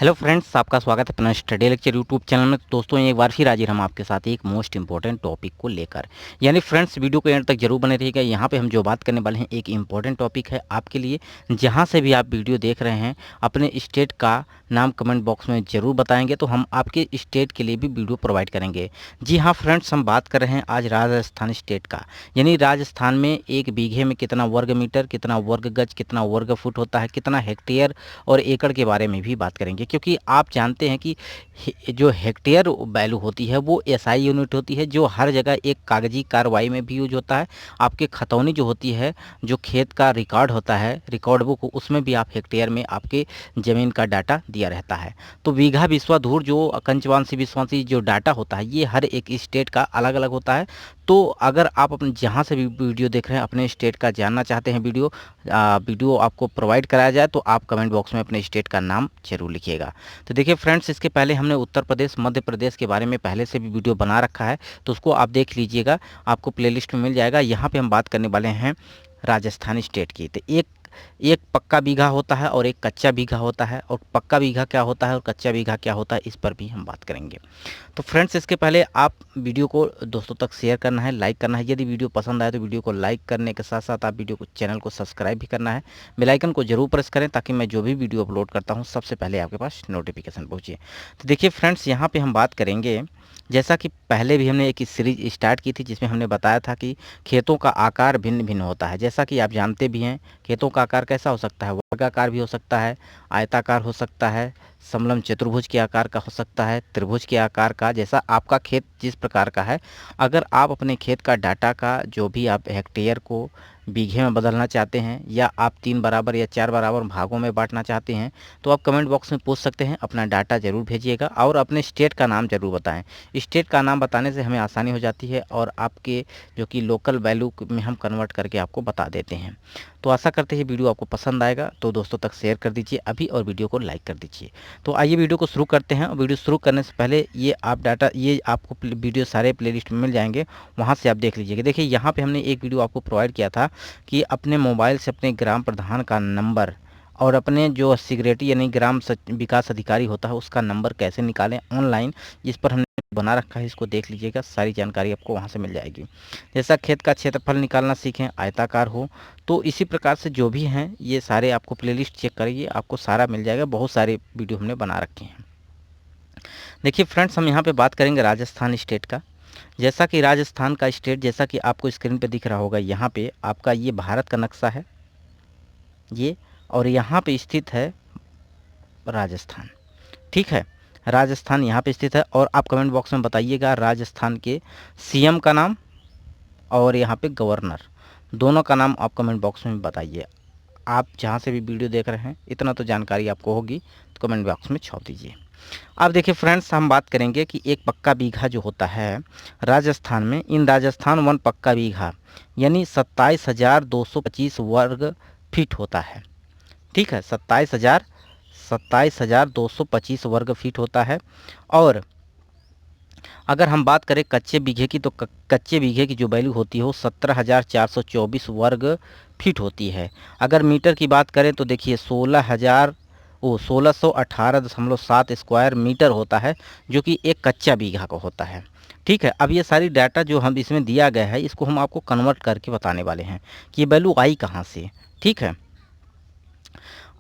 Hello friends, आपका स्वागत है अपना स्टडी लेक्चर यूट्यूब चैनल में। दोस्तों, एक बार फिर हाजिर हम आपके साथ एक मोस्ट इंपॉर्टेंट टॉपिक को लेकर। यानी फ्रेंड्स, वीडियो को एंड तक जरूर बने रहिएगा। यहाँ पे हम जो बात करने वाले हैं एक इंपॉर्टेंट टॉपिक है आपके लिए। जहाँ से भी आप वीडियो देख रहे हैं, अपने स्टेट का नाम कमेंट बॉक्स में ज़रूर बताएंगे, तो हम आपके स्टेट के लिए भी वीडियो प्रोवाइड करेंगे। जी हाँ फ्रेंड्स, हम बात कर रहे हैं आज राजस्थान स्टेट का। यानी राजस्थान में एक बीघे में कितना वर्ग मीटर, कितना वर्ग गज, कितना वर्ग फुट होता है, कितना हेक्टेयर और एकड़ के बारे में भी बात करेंगे। क्योंकि आप जानते हैं कि जो हेक्टेयर वैल्यू होती है वो एसआई यूनिट होती है, जो हर जगह एक कागजी कार्रवाई में भी यूज होता है। आपके खतौनी जो होती है, जो खेत का रिकॉर्ड होता है, रिकॉर्ड बुक, उसमें भी आप हेक्टेयर में आपके ज़मीन का डाटा दिया रहता है। तो बीघा विश्वाधूर जो कंचवांशी विश्वासी जो डाटा होता है, ये हर एक स्टेट का अलग अलग होता है। तो अगर आप अपने जहाँ से भी वीडियो देख रहे हैं, अपने स्टेट का जानना चाहते हैं, वीडियो आपको प्रोवाइड कराया जाए, तो आप कमेंट बॉक्स में अपने स्टेट का नाम जरूर लिखिएगा। तो देखिए फ्रेंड्स, इसके पहले हमने उत्तर प्रदेश, मध्य प्रदेश के बारे में पहले से भी वीडियो बना रखा है, तो उसको आप देख लीजिएगा, आपको प्लेलिस्ट में मिल जाएगा। यहाँ पे हम बात करने वाले हैं राजस्थान स्टेट की। तो एक एक पक्का बीघा होता है और एक कच्चा बीघा होता है, और पक्का बीघा क्या होता है और कच्चा बीघा क्या होता है, इस पर भी हम बात करेंगे। तो फ्रेंड्स, इसके पहले आप वीडियो को दोस्तों तक शेयर करना है, लाइक करना है। यदि वीडियो पसंद आए तो वीडियो को लाइक करने के साथ साथ आप वीडियो को, चैनल को सब्सक्राइब भी करना है। बेल आइकन को जरूर प्रेस करें ताकि मैं जो भी वीडियो अपलोड करता हूं सबसे पहले आपके पास नोटिफिकेशन पहुंचे। तो देखिए फ्रेंड्स, यहाँ पे हम बात करेंगे, जैसा कि पहले भी हमने एक सीरीज स्टार्ट की थी जिसमें हमने बताया था कि खेतों का आकार भिन्न भिन्न होता है। जैसा कि आप जानते भी हैं, खेतों का आकार कैसा हो सकता है, वर्गाकार भी हो सकता है, आयताकार हो सकता है, समलम चतुर्भुज के आकार का हो सकता है, त्रिभुज के आकार का। जैसा आपका खेत जिस प्रकार का है, अगर आप अपने खेत का डाटा का जो भी आप हेक्टेयर को बीघे में बदलना चाहते हैं, या आप 3 बराबर या 4 बराबर भागों में बांटना चाहते हैं, तो आप कमेंट बॉक्स में पूछ सकते हैं। अपना डाटा ज़रूर भेजिएगा और अपने स्टेट का नाम ज़रूर बताएं। स्टेट का नाम बताने से हमें आसानी हो जाती है और आपके जो कि लोकल वैल्यू में हम कन्वर्ट करके आपको बता देते हैं। तो आशा करते हैं वीडियो आपको पसंद आएगा, तो दोस्तों तक शेयर कर दीजिए अभी और वीडियो को लाइक कर दीजिए। तो आइए वीडियो को शुरू करते हैं। और वीडियो शुरू करने से पहले ये आपको वीडियो सारे प्लेलिस्ट में मिल जाएंगे, वहाँ से आप देख लीजिएगा। देखिए, यहाँ पे हमने एक वीडियो आपको प्रोवाइड किया था कि अपने मोबाइल से अपने ग्राम प्रधान का नंबर और अपने जो सिक्योरिटी यानी ग्राम विकास अधिकारी होता है उसका नंबर कैसे निकालें ऑनलाइन, जिस पर हमने बना रखा है, इसको देख लीजिएगा। सारी जानकारी आपको वहाँ से मिल जाएगी। जैसा खेत का क्षेत्रफल निकालना सीखें, आयताकार हो, तो इसी प्रकार से जो भी हैं ये सारे आपको प्लेलिस्ट चेक करिए, आपको सारा मिल जाएगा। बहुत सारे वीडियो हमने बना रखे हैं। देखिए फ्रेंड्स, हम यहाँ पे बात करेंगे राजस्थान स्टेट का। जैसा कि राजस्थान का स्टेट, जैसा कि आपको स्क्रीन पे दिख रहा होगा, यहाँ पे आपका ये भारत का नक्शा है ये, और यहाँ पे स्थित है राजस्थान। ठीक है, राजस्थान यहाँ पे स्थित है। और आप कमेंट बॉक्स में बताइएगा राजस्थान के सीएम का नाम और यहाँ पे गवर्नर, दोनों का नाम आप कमेंट बॉक्स में बताइए। आप जहाँ से भी वीडियो देख रहे हैं, इतना तो जानकारी आपको होगी, तो कमेंट बॉक्स में छाप दीजिए। अब देखिए फ्रेंड्स, हम बात करेंगे कि एक पक्का बीघा जो होता है राजस्थान में, इन राजस्थान 1 पक्का बीघा यानी 27,225 वर्ग फीट होता है। ठीक है, 27,225 वर्ग फीट होता है। और अगर हम बात करें कच्चे बीघे की, तो कच्चे बीघे की जो वैल्यू होती है वो 17,424 वर्ग फीट होती है। अगर मीटर की बात करें तो देखिए 1618.7 स्क्वायर मीटर होता है, जो कि एक कच्चा बीघा का होता है। ठीक है, अब ये सारी डाटा जो हम इसमें दिया गया है, इसको हम आपको कन्वर्ट करके बताने वाले हैं कि ये वैल्यू आई कहाँ से। ठीक है,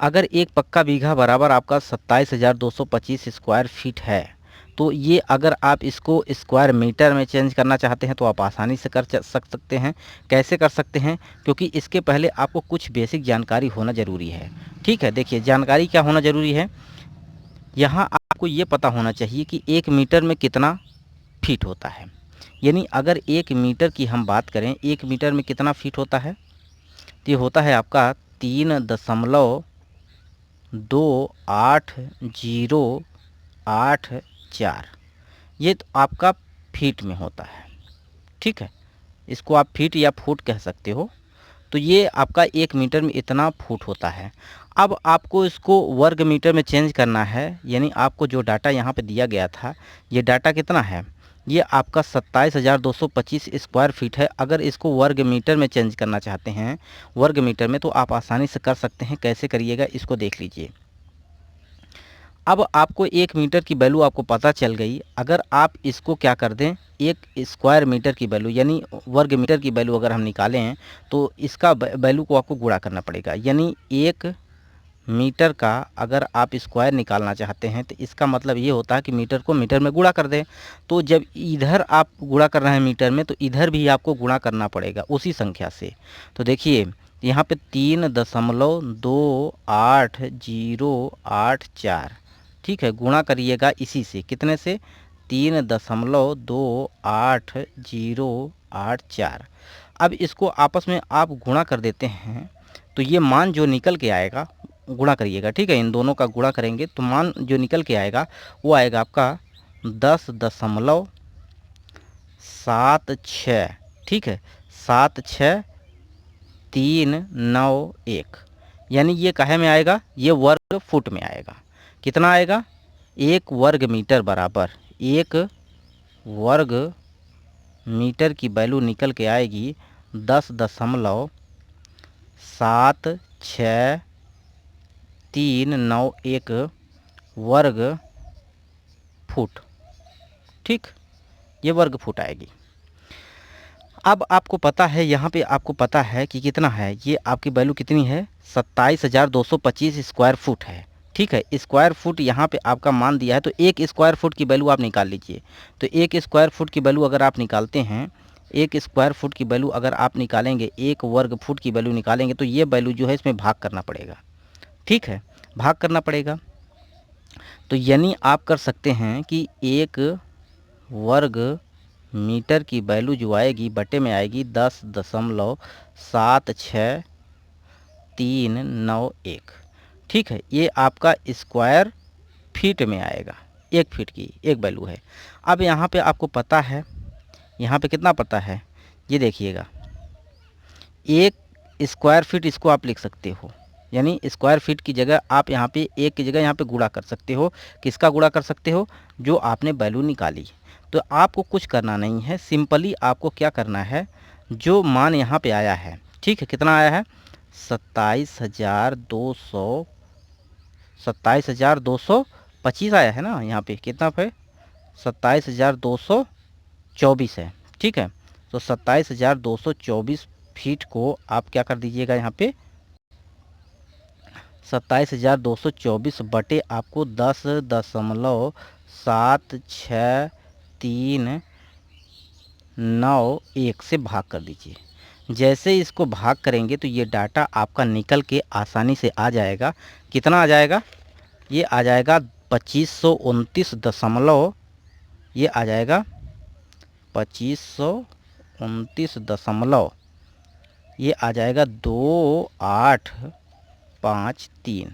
अगर एक पक्का बीघा बराबर आपका 27,225 स्क्वायर फीट है, तो ये अगर आप इसको स्क्वायर मीटर में चेंज करना चाहते हैं तो आप आसानी से कर सकते हैं। कैसे कर सकते हैं, क्योंकि इसके पहले आपको कुछ बेसिक जानकारी होना ज़रूरी है। ठीक है, देखिए जानकारी क्या होना ज़रूरी है, यहाँ आपको ये पता होना चाहिए कि 1 मीटर में कितना फीट होता है। यानी अगर 1 मीटर की हम बात करें, 1 मीटर में कितना फीट होता है, तो ये होता है आपका 3.2808 ये तो आपका फीट में होता है। ठीक है, इसको आप फीट या फुट कह सकते हो। तो ये आपका 1 मीटर में इतना फुट होता है। अब आपको इसको वर्ग मीटर में चेंज करना है, यानी आपको जो डाटा यहाँ पे दिया गया था, ये डाटा कितना है, ये आपका 27,225 स्क्वायर फीट है। अगर इसको वर्ग मीटर में चेंज करना चाहते हैं, वर्ग मीटर में, तो आप आसानी से कर सकते हैं। कैसे करिएगा इसको देख लीजिए। अब आपको 1 मीटर की वैल्यू आपको पता चल गई। अगर आप इसको क्या कर दें, 1 स्क्वायर मीटर की वैल्यू यानी वर्ग मीटर की वैल्यू अगर हम निकालें हैं तो इसका वैल्यू को आपको गुणा करना पड़ेगा। यानी 1 मीटर का अगर आप स्क्वायर निकालना चाहते हैं तो इसका मतलब ये होता है कि मीटर को मीटर में गुणा कर दें। तो जब इधर आप गुणा कर रहे हैं मीटर में, तो इधर भी आपको गुणा करना पड़ेगा उसी संख्या से। तो देखिए यहाँ पे 3.2804, ठीक है, गुणा करिएगा इसी से, कितने से, 3.2804। अब इसको आपस में आप गुणा कर देते हैं तो ये मान जो निकल के आएगा, गुणा करिएगा, ठीक है, इन दोनों का गुणा करेंगे तो मान जो निकल के आएगा वो आएगा आपका 10.76, ठीक है, 76391। यानी ये काहे में आएगा, ये वर्ग फुट में आएगा। कितना आएगा, 1 वर्ग मीटर बराबर, 1 वर्ग मीटर की वैल्यू निकल के आएगी 10.7391 वर्ग फुट, ठीक, ये वर्ग फुट आएगी। अब आपको पता है, यहाँ पे आपको पता है कि कितना है, ये आपकी वैल्यू कितनी है, 27,225 स्क्वायर फुट है, ठीक है। स्क्वायर फुट यहाँ पे आपका मान दिया है, तो 1 स्क्वायर फुट की वैल्यू आप निकाल लीजिए। तो 1 स्क्वायर फुट की वैल्यू अगर आप निकालते हैं, 1 स्क्वायर फुट की वैल्यू अगर आप निकालेंगे, 1 वर्ग फुट की वैल्यू निकालेंगे, तो ये वैल्यू जो है इसमें भाग करना पड़ेगा, ठीक है, भाग करना पड़ेगा। तो यानी आप कर सकते हैं कि 1 वर्ग मीटर की वैल्यू जो आएगी बटे में आएगी 10.7631, ठीक है। ये आपका स्क्वायर फीट में आएगा, 1 फीट की एक वैल्यू है। अब यहाँ पे आपको पता है, यहाँ पे कितना पता है, ये देखिएगा, 1 स्क्वायर फीट इसको आप लिख सकते हो, यानी स्क्वायर फीट की जगह आप यहाँ पे 1 की जगह यहाँ पे गुणा कर सकते हो। किसका गुणा कर सकते हो, जो आपने वैल्यू निकाली। तो आपको कुछ करना नहीं है, सिंपली आपको क्या करना है, जो मान यहाँ पे आया है, ठीक है, कितना आया है, 27,225 आया है ना, यहाँ पे कितना पे 27,224 है, ठीक है। तो 27,224 फीट को आप क्या कर दीजिएगा, यहाँ पे 27,224 बटे आपको 10.7631 से भाग कर दीजिए। जैसे इसको भाग करेंगे तो ये डाटा आपका निकल के आसानी से आ जाएगा। कितना आ जाएगा, ये आ जाएगा 2529 ये आ जाएगा 2529 ये आ जाएगा 2853।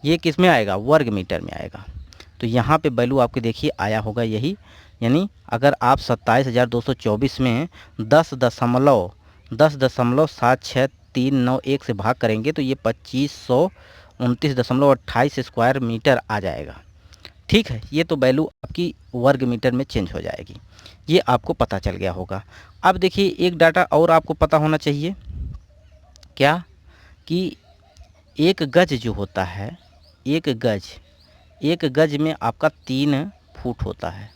ये किस में आएगा, वर्ग मीटर में आएगा। तो यहाँ पे वैल्यू आपके देखिए आया होगा यही। यानी अगर आप 27,224 में 10.76391 से भाग करेंगे तो ये 2529.28 स्क्वायर मीटर आ जाएगा, ठीक है। ये तो वैल्यू आपकी वर्ग मीटर में चेंज हो जाएगी, ये आपको पता चल गया होगा। अब देखिए एक डाटा और आपको पता होना चाहिए, क्या, कि 1 गज जो होता है, 1 गज में आपका 3 फुट होता है।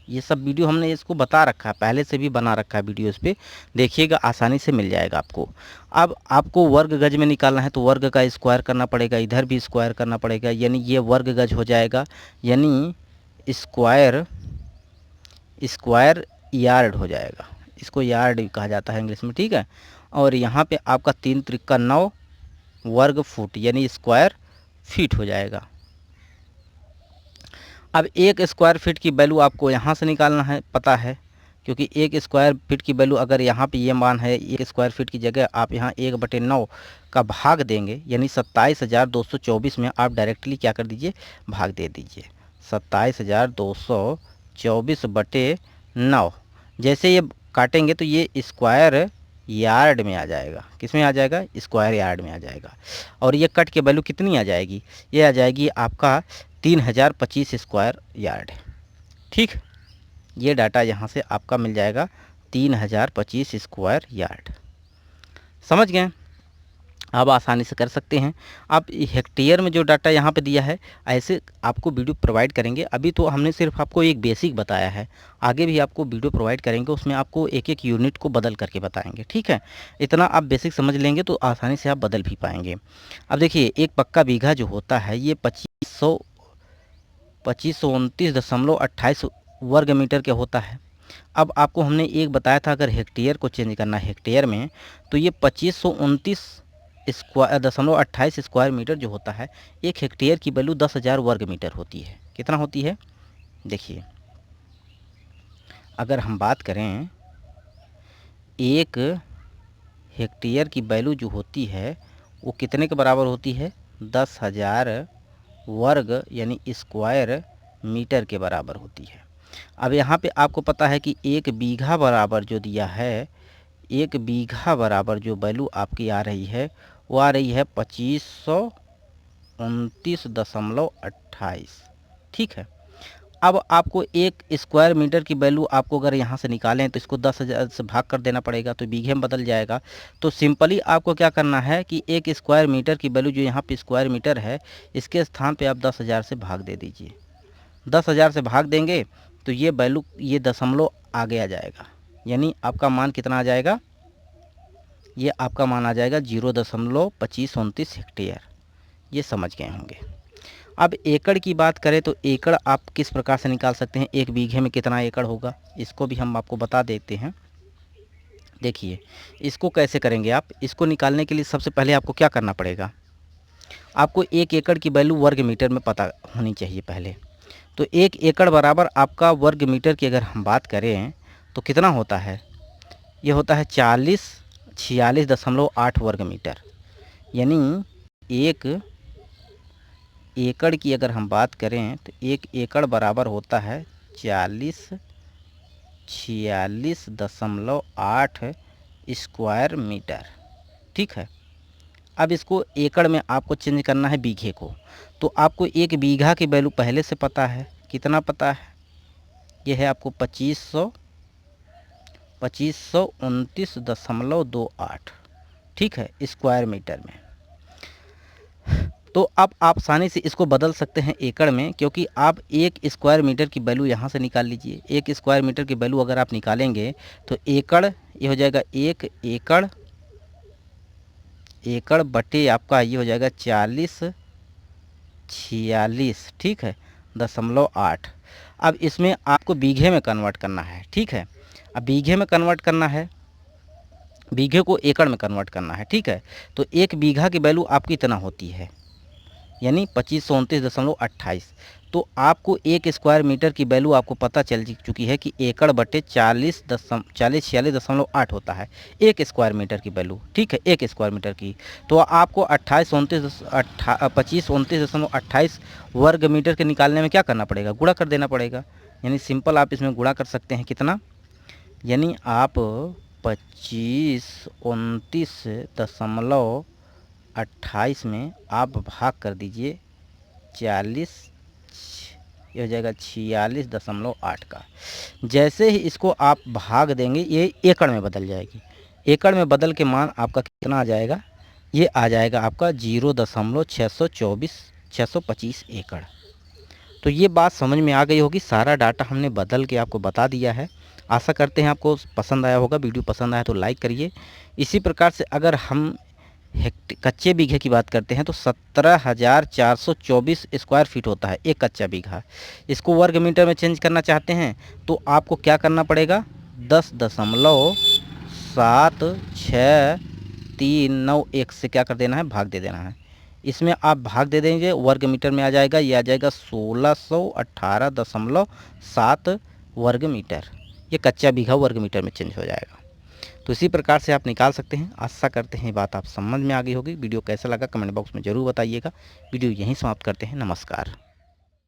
ये सब वीडियो हमने इसको बता रखा है, पहले से भी बना रखा है वीडियो, इस पर देखिएगा, आसानी से मिल जाएगा आपको। अब आपको वर्ग गज में निकालना है तो वर्ग का स्क्वायर करना पड़ेगा, इधर भी स्क्वायर करना पड़ेगा, यानी ये वर्ग गज हो जाएगा, यानी स्क्वायर यार्ड हो जाएगा, इसको यार्ड कहा जाता है इंग्लिश में, ठीक है। और यहाँ पे आपका 3 त्रिका 9 वर्ग फुट यानी स्क्वायर फीट हो जाएगा। अब 1 स्क्वायर फीट की वैल्यू आपको यहाँ से निकालना है, पता है, क्योंकि 1 स्क्वायर फीट की वैल्यू अगर यहाँ पे ये मान है, 1 स्क्वायर फीट की जगह आप यहाँ 1/9 का भाग देंगे, यानी 27,224 में आप डायरेक्टली क्या कर दीजिए, भाग दे दीजिए। 27,224/9 जैसे ये काटेंगे तो ये स्क्वायर यार्ड में आ जाएगा, किस में आ जाएगा, स्क्वायर यार्ड में आ जाएगा। और ये कट के वैल्यू कितनी आ जाएगी, ये आ जाएगी आपका 3025 स्क्वायर यार्ड, ठीक। ये डाटा यहाँ से आपका मिल जाएगा 3025 स्क्वायर यार्ड, समझ गए। आप आसानी से कर सकते हैं। आप हेक्टेयर में जो डाटा यहाँ पे दिया है ऐसे आपको वीडियो प्रोवाइड करेंगे। अभी तो हमने सिर्फ आपको एक बेसिक बताया है, आगे भी आपको वीडियो प्रोवाइड करेंगे, उसमें आपको एक एक यूनिट को बदल करके बताएंगे। ठीक है, इतना आप बेसिक समझ लेंगे तो आसानी से आप बदल भी पाएंगे। अब देखिए, एक पक्का बीघा जो होता है ये 2529.28 वर्ग मीटर का होता है। अब आपको हमने एक बताया था, अगर हेक्टेयर को चेंज करना है हेक्टेयर में, तो ये 2529.28 स्क्वायर मीटर जो होता है, एक हेक्टेयर की वैल्यू 10,000 वर्ग मीटर होती है। कितना होती है? देखिए, अगर हम बात करें एक हेक्टेयर की वैल्यू जो होती है वो कितने के बराबर होती है? 10,000 वर्ग यानी स्क्वायर मीटर के बराबर होती है। अब यहाँ पे आपको पता है कि एक बीघा बराबर जो दिया है, एक बीघा बराबर जो वैल्यू आपकी आ रही है वो आ रही है 2529.28। ठीक है, अब आपको एक स्क्वायर मीटर की वैल्यू आपको अगर यहाँ से निकालें तो इसको 10,000 से भाग कर देना पड़ेगा, तो बीघे में बदल जाएगा। तो सिंपली आपको क्या करना है कि एक स्क्वायर मीटर की वैल्यू जो यहाँ पे स्क्वायर मीटर है, इसके स्थान पे आप 10,000 से भाग दे दीजिए। 10,000 से भाग देंगे तो ये वैल्यू, ये दशमलव आगे आ जाएगा, यानी आपका मान कितना आ जाएगा? ये आपका मान आ जाएगा 0.2529 हेक्टेयर। ये समझ गए होंगे। अब एकड़ की बात करें तो एकड़ आप किस प्रकार से निकाल सकते हैं, एक बीघे में कितना एकड़ होगा, इसको भी हम आपको बता देते हैं। देखिए, इसको कैसे करेंगे आप? इसको निकालने के लिए सबसे पहले आपको क्या करना पड़ेगा? आपको एक एकड़ की वैल्यू वर्ग मीटर में पता होनी चाहिए पहले। तो एक एकड़ बराबर आपका वर्ग मीटर की अगर हम बात करें तो कितना होता है? ये होता है 46.8 वर्ग मीटर। यानी एक एकड़ की अगर हम बात करें तो एक एकड़ बराबर होता है 46.8 स्क्वायर मीटर। ठीक है, अब इसको एकड़ में आपको चेंज करना है बीघे को। तो आपको एक बीघा की वैल्यू पहले से पता है, कितना पता है? ये है आपको 2529.28। ठीक है, स्क्वायर मीटर में। तो अब आप आसानी से इसको बदल सकते हैं एकड़ में, क्योंकि आप एक स्क्वायर मीटर की वैल्यू यहाँ से निकाल लीजिए। एक स्क्वायर मीटर की वैल्यू अगर आप निकालेंगे तो एकड़ ये हो जाएगा, एक एकड़, एकड़ बटे आपका ये हो जाएगा 46, ठीक है, 0.8। अब इसमें आपको बीघे में कन्वर्ट करना है। ठीक है, अब बीघे में कन्वर्ट करना है, बीघे को एकड़ में कन्वर्ट करना है। ठीक है, तो एक बीघा की वैल्यू आपकी इतना होती है, यानी 2529.28। तो आपको एक स्क्वायर मीटर की वैल्यू आपको पता चल चुकी है कि एकड़ बटे 46.8 होता है एक स्क्वायर मीटर की वैल्यू। ठीक है, एक स्क्वायर मीटर की। तो आपको 2529.28 वर्ग मीटर के निकालने में क्या करना पड़ेगा? गुणा कर देना पड़ेगा। यानी सिंपल आप इसमें गुणा कर सकते हैं कितना? यानी आप 2529.28 में आप भाग कर दीजिए 40, ये हो जाएगा 46.8 का। जैसे ही इसको आप भाग देंगे ये एकड़ में बदल जाएगी। एकड़ में बदल के मान आपका कितना आ जाएगा? ये आ जाएगा आपका 0.625 एकड़। तो ये बात समझ में आ गई होगी। सारा डाटा हमने बदल के आपको बता दिया है। आशा करते हैं आपको पसंद आया होगा। वीडियो पसंद आया तो लाइक करिए। इसी प्रकार से अगर हम कच्चे बीघे की बात करते हैं तो 17,424 स्क्वायर फीट होता है एक कच्चा बीघा। इसको वर्ग मीटर में चेंज करना चाहते हैं तो आपको क्या करना पड़ेगा? 10.76391 से क्या कर देना है? भाग दे देना है। इसमें आप भाग दे देंगे, वर्ग मीटर में आ जाएगा, ये आ जाएगा 1618.7 वर्ग मीटर। ये कच्चा बीघा वर्ग मीटर में चेंज हो जाएगा। तो इसी प्रकार से आप निकाल सकते हैं। आशा करते हैं बात आप समझ में आ गई होगी। वीडियो कैसा लगा कमेंट बॉक्स में ज़रूर बताइएगा। वीडियो यहीं समाप्त करते हैं। नमस्कार।